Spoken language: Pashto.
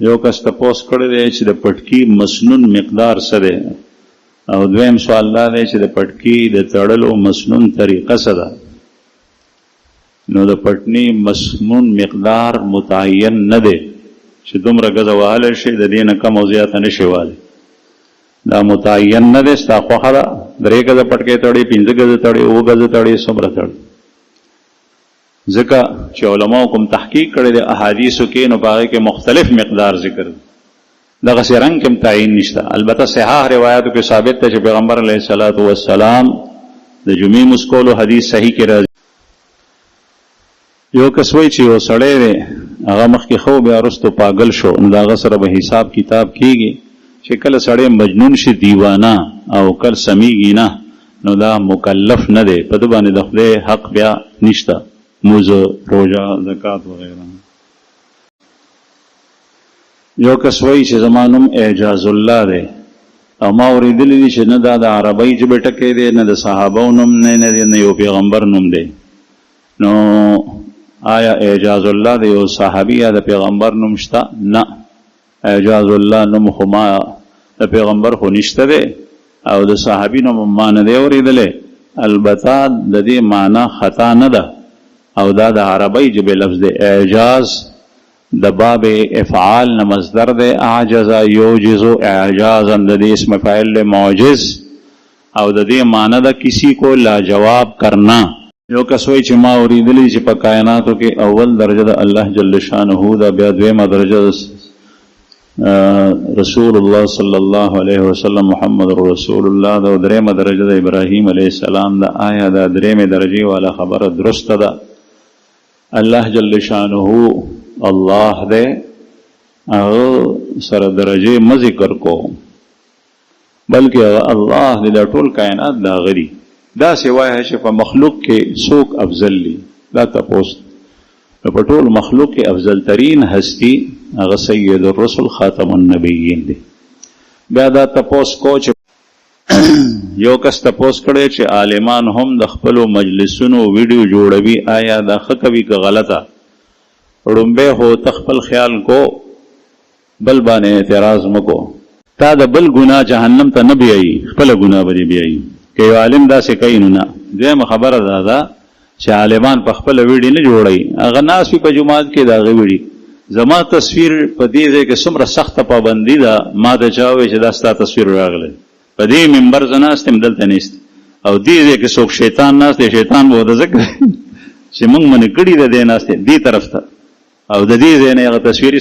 یو کس تپوس کړی دی چې د پټکي مسنون مقدار څه دی، او دویم سوال دا دی چې د پټکي د تړلو مسنون طریقه څه ده. نو د پټني مسنون مقدار متعین نه دی چې دومره ګزه وهلی شي د دې نه کم او زیاته نه شي وهلی، دا متعین نه دی. ستا خوښه ده 3 ګزه پټکی تړي، 5 ګزه تړي، 7 ګزه تړي، څومره تړي. ځکه چې علماء کوم تحقیق کړی د احادیثو کې، نو په هغې کې مختلف مقدار ذکر دی، دغسې رنګ کې هم تعین نشته. البته صحاح روایاتو کې ثابت دی چې پیغمبر علیه الصلاة والسلام د جمعې مونځ کولو حدیث صحیح کې راځي. یو کس وایي چې یو سړی دی هغه مخکې ښه و بیا وروستو پاگل شو، نو د هغه سره به حساب کتاب کېږي چې کله سړی مجنون شي دیوانه او کله سمیږي نه، نو دا مکلف نه دی، په ده باندې د خدای حق بیا نشته، موزه، روژه، زکات وغیره. یو کس وایي چې زما نوم اعجاز الله دی، او ما اورېدلی دي چې نه دا د عربۍ ژبې ټکی دی، نه د صحابو نوم نه دی، نه یو پیغمبر نوم دی. نو آیا اعجاز الله د یو صحابي یا د پیغمبر نوم شته؟ نه، اعجاز الله نوم خو ما د پیغمبر خو نشته دی او د صحابي نوم ما نه دی اورېدلی. البته د دې معنا خطا نه ده، او دا د عربۍ ژبې لفظ دی. اعجاز د باب افعال نه مصدر دی، اعجز یوجز اعجازا، د دې اسم فاعل معجز، او د دې معنی ده کسی کو لاجواب کرنا. یو کس وایي چې ما اورېدلی چې په کائناتو کې اول درجه د الله جل شانه ده، بیا دویمه درجه رسول الله صلی الله علیه وسلم محمد رسول الله ده، او دریمه درجه د ابراهیم علیه السلام ده. آیا دا دریمه درجه والا خبره درسته ده؟ الله جل شانه الله دے او سر درجه ما ذکر کو، بلکہ اللہ دے دا ټول کائنات دا غری دا سوای ہے چې په مخلوق کې څوک افضل لی، دا تپوس په ټول مخلوق کې افضل ترین هستی هغه سید الرسل خاتم النبیین دی. بیا دا تپوس کو چې یو کس تپوس کړی چې عالمان هم د خپلو مجلسونو ویډیو جوړوي، آیا دا ښه کوي که غلطه؟ ړومبی خو ته خپل خیال کو، بل باندې اعتراض مکو. تا د بل ګناه جهنم ته نه بیایي، خپله ګناه به دې بیایي که یو عالم داسې کوي. نو نه. دویمه خبره دا ده چې عالمان په خپله ویډیو نه جوړوي، هغه ناست وي په جومات کې د هغې ویډیو. زما تصویر په دې ځای کې څومره سخته پابندي ده، ما ته چا ووایي چې دا ستا تصویر راغلی، په دې منبر زه ناست یم، دلته نیست، او دې ځای کې څوک شیطان ناست دی، شیطان به ورته ځکه چې موږ منې کړي د دې ناست دی دې طرف ته، او د دې ځای نه هغه تصویر